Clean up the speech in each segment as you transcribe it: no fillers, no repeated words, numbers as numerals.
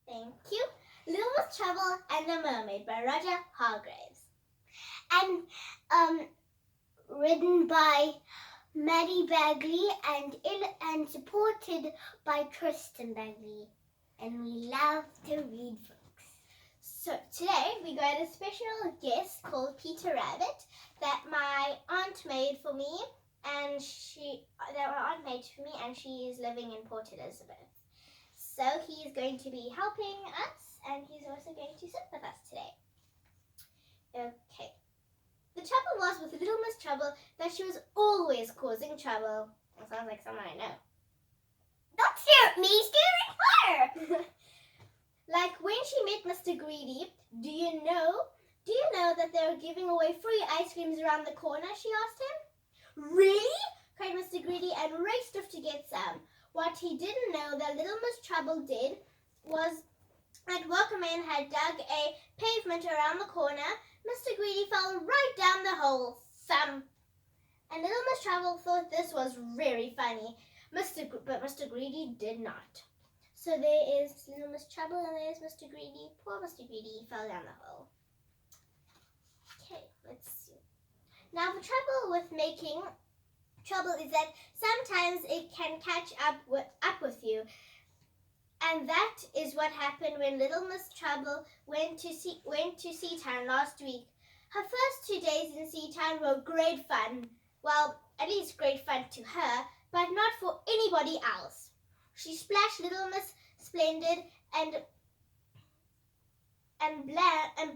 Thank you. Little Miss Trouble and the Mermaid by Roger Hargraves. And written by Maddie Bagley and supported by Tristan Bagley. And we love to read books. So today we got a special guest called Peter Rabbit that my aunt made for me, and she is living in Port Elizabeth. So he is going to be helping us, and he's also going to sit with us today. Okay. The trouble was with Little Miss Trouble that she was always causing trouble. That sounds like someone I know. Don't stare at me, stare at her! Like when she met Mr. Greedy, do you know that they were giving away free ice creams around the corner, she asked him. Really? Cried Mr. Greedy and raced off to get some. What he didn't know that Little Miss Trouble did was that workmen had dug a pavement around the corner. Mr. Greedy fell right down the hole. Thump! And Little Miss Trouble thought this was very funny, but Mr. Greedy did not. So there is Little Miss Trouble and there's Mr. Greedy. Poor Mr. Greedy fell down the hole. Okay, let's see. Now the trouble with making trouble is that sometimes it can catch up with you. And that is what happened when Little Miss Trouble went to Seatown last week. Her first 2 days in Seatown were great fun. Well, at least great fun to her, but not for anybody else. She splashed Little Miss Splendid and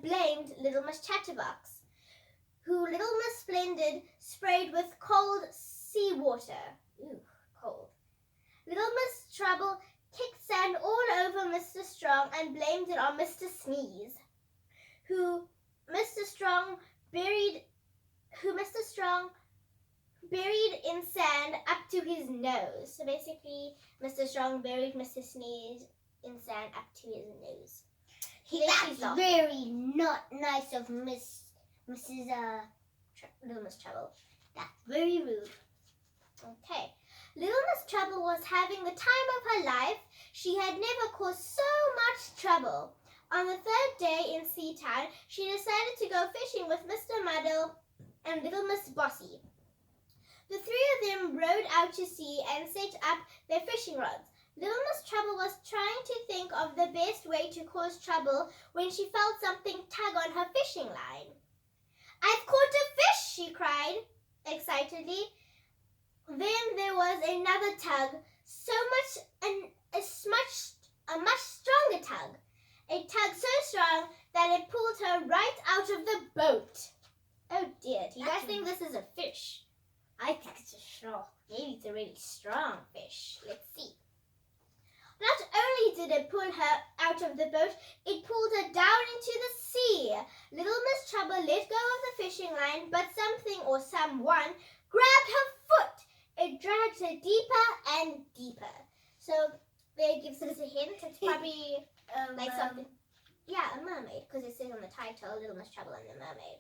blamed Little Miss Chatterbox, who Little Miss Splendid sprayed with cold seawater. Ooh, cold. Little Miss Trouble kicked sand all over Mr. Strong and blamed it on Mr. Sneeze, who Mr. Strong buried in sand up to his nose. So basically, Mr. Strong buried Mr. Sneeze in sand up to his nose. That's very not nice of Little Miss Trouble. That's very rude. Okay. Little Miss Trouble was having the time of her life. She had never caused so much trouble. On the 3rd day in Seatown, she decided to go fishing with Mr. Muddle and Little Miss Bossy. The 3 of them rowed out to sea and set up their fishing rods. Little Miss Trouble was trying to think of the best way to cause trouble when she felt something tug on her fishing line. "I've caught a fish!" she cried excitedly. Then there was another tug, a much stronger tug. A tug so strong that it pulled her right out of the boat. Oh dear, do you guys think this is a fish? I think it's a shark. Maybe it's a really strong fish. Let's see. Not only did it pull her out of the boat, it pulled her down into the sea. Little Miss Trouble let go of the fishing line, but something or someone grabbed her foot. It dragged her deeper and deeper. So there gives us a hint. It's probably like something. Yeah, a mermaid, because it says on the title, Little Miss Trouble and the Mermaid.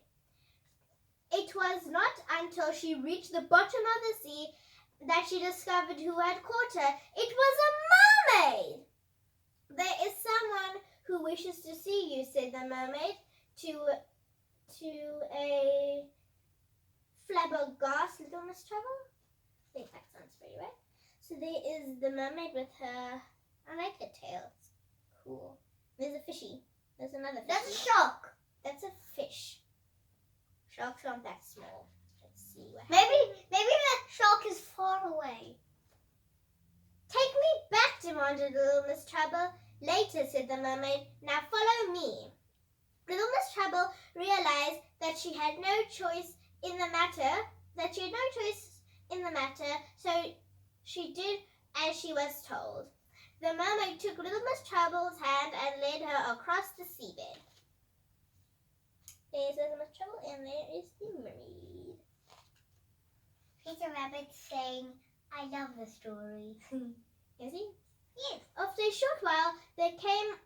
It was not until she reached the bottom of the sea that she discovered who had caught her. It was a mermaid! "There is someone who wishes to see you," said the mermaid to a flabbergasted Little Miss Trouble. I think that sounds pretty right. So there is the mermaid with her, I like her tail. It's cool. There's a fishy. There's another fishy. That's a shark. That's a fish. Sharks aren't that small. Let's see what Maybe the shark is far away. "Take me back," demanded Little Miss Trouble. "Later," said the mermaid. "Now follow me." Little Miss Trouble realized that she had no choice in the matter, so she did as she was told. The mermaid took Little Miss Trouble's hand and led her across the seabed. There's Little Miss Trouble and there is the mermaid. Peter Rabbit saying, "I love the story." Is he? Yes. After a short while, they came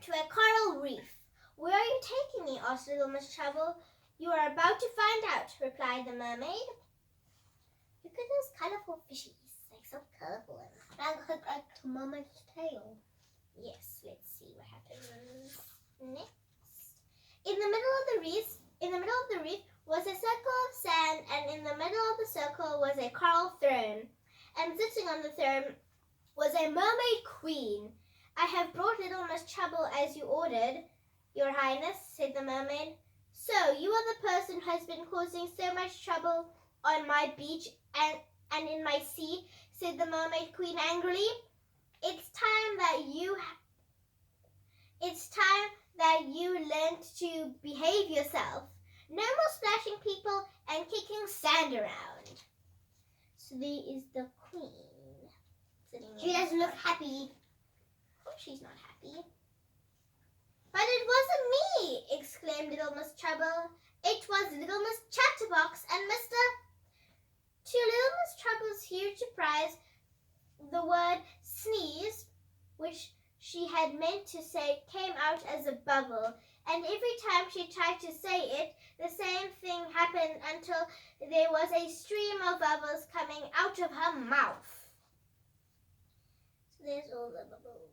to a coral reef. "Where are you taking me?" asked Little Miss Trouble. "You are about to find out," replied the mermaid. Look at those colorful fishies. Like so colorful. Like Mama's tail. Yes, let's see. happens next. In the middle of the reef was a circle of sand, and in the middle of the circle was a coral throne. And sitting on the throne was a mermaid queen. I have brought little Miss Trouble as you ordered, Your Highness, said the mermaid. So, you are the person who has been causing so much trouble on my beach and in my sea, said the mermaid queen angrily. It's time that you learned to behave yourself. No more splashing people and kicking sand around. So there is the queen sitting there. She doesn't look happy. Oh, she's not happy. But it wasn't me, exclaimed Little Miss Trouble. It was Little Miss Chatterbox and Mr. To Little Miss Trouble's huge surprise, the word sneeze, which she had meant to say, came out as a bubble, and every time she tried to say it, the same thing happened until there was a stream of bubbles coming out of her mouth. So there's all the bubbles.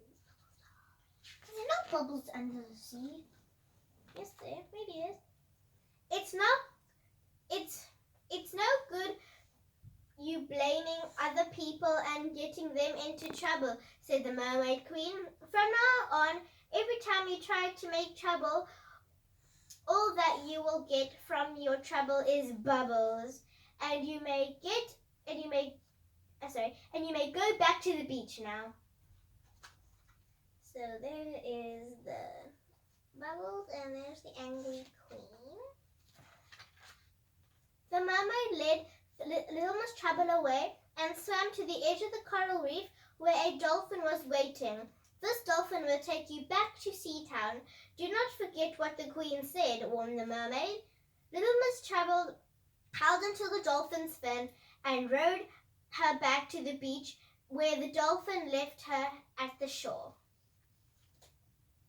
There are no bubbles under the sea. Yes, there. Maybe it is. It's no good you blaming other people and getting them into trouble, said the Mermaid Queen. From now on, every time you try to make trouble, all that you will get from your trouble is bubbles, and you may go back to the beach now. So there is the bubbles, and there's the angry queen. The mermaid led Little Miss Trouble away and swam to the edge of the coral reef where a dolphin was waiting. This dolphin will take you back to Seatown. Do not forget what the queen said, warned the mermaid. Little Miss Trouble held onto the dolphin's fin and rowed her back to the beach where the dolphin left her at the shore.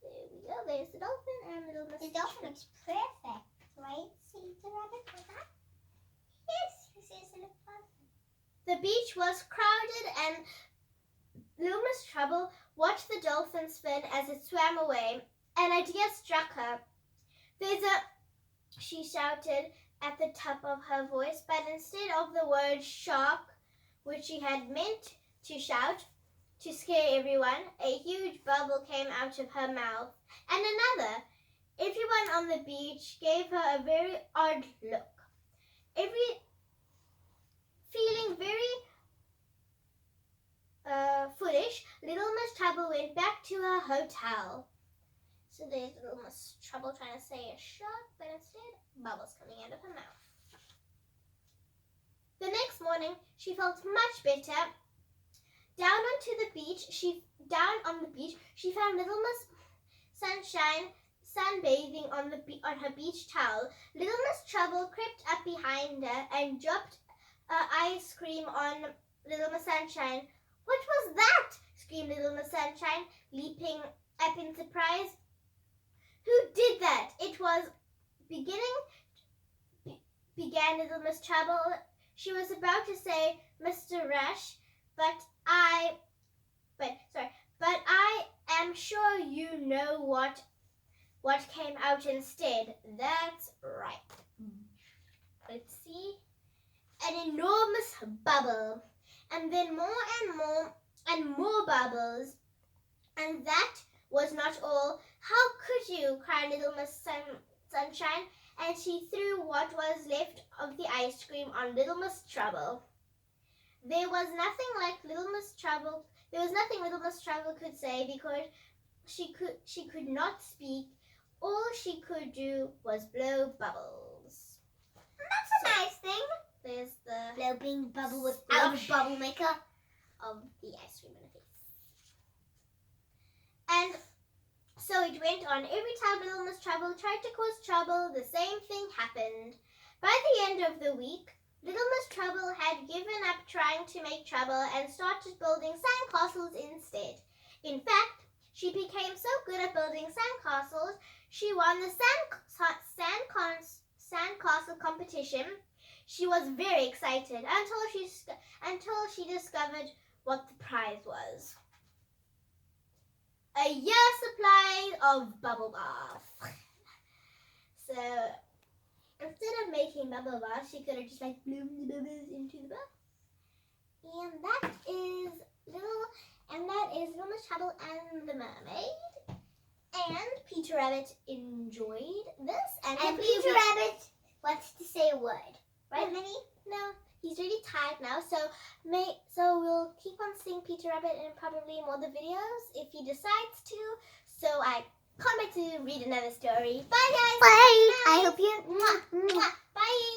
There we go. There's the dolphin and Little Miss The dolphin looks perfect, right? See the rabbit with that? Yes, this is a little perfect. The beach was crowded and Little Miss Trouble watched the dolphin's fin as it swam away. An idea struck her. She shouted at the top of her voice, but instead of the word shark, which she had meant to shout to scare everyone, a huge bubble came out of her mouth, and another. Everyone on the beach gave her a very odd look. Feeling very foolish, Little Miss Trouble went back to her hotel. So there's Little Miss Trouble trying to say a shark, but instead, bubbles coming out of her mouth. The next morning, she felt much better. Down on the beach, she found Little Miss Sunshine sunbathing on her beach towel. Little Miss Trouble crept up behind her and dropped ice cream on Little Miss Sunshine. What was that? Screamed Little Miss Sunshine, leaping up in surprise. Who did that? It was began Little Miss Trouble. She was about to say Mr. Rush, but I am sure you know what came out instead. That's right. Let's see. An enormous bubble, and then more and more bubbles. And that was not all. How could you? Cried Little Miss Sunshine, and she threw what was left of the ice cream on Little Miss Trouble. There was nothing Little Miss Trouble could say because she could not speak. All she could do was blow bubbles. That's a nice thing. There's the Blow bubble without a bubble maker of the ice cream in the face. And so it went on. Every time Little Miss Trouble tried to cause trouble, the same thing happened. By the end of the week, Little Miss Trouble had given up trying to make trouble and started building sandcastles instead. In fact, she became so good at building sandcastles, she won the sandcastle competition. She was very excited until she discovered what the prize was. A a year's supply of bubble bath. So instead of making bubble bath, she could have just like blown the bubbles into the bath. And that is Little Miss Trouble and the Mermaid. And Peter Rabbit enjoyed this. And Peter Rabbit wants to say a word. Right, Minnie? No, he's really tired now. So we'll keep on seeing Peter Rabbit in probably more of the videos if he decides to. So I can't wait to read another story. Bye, guys. Bye. Bye. I hope you... Bye.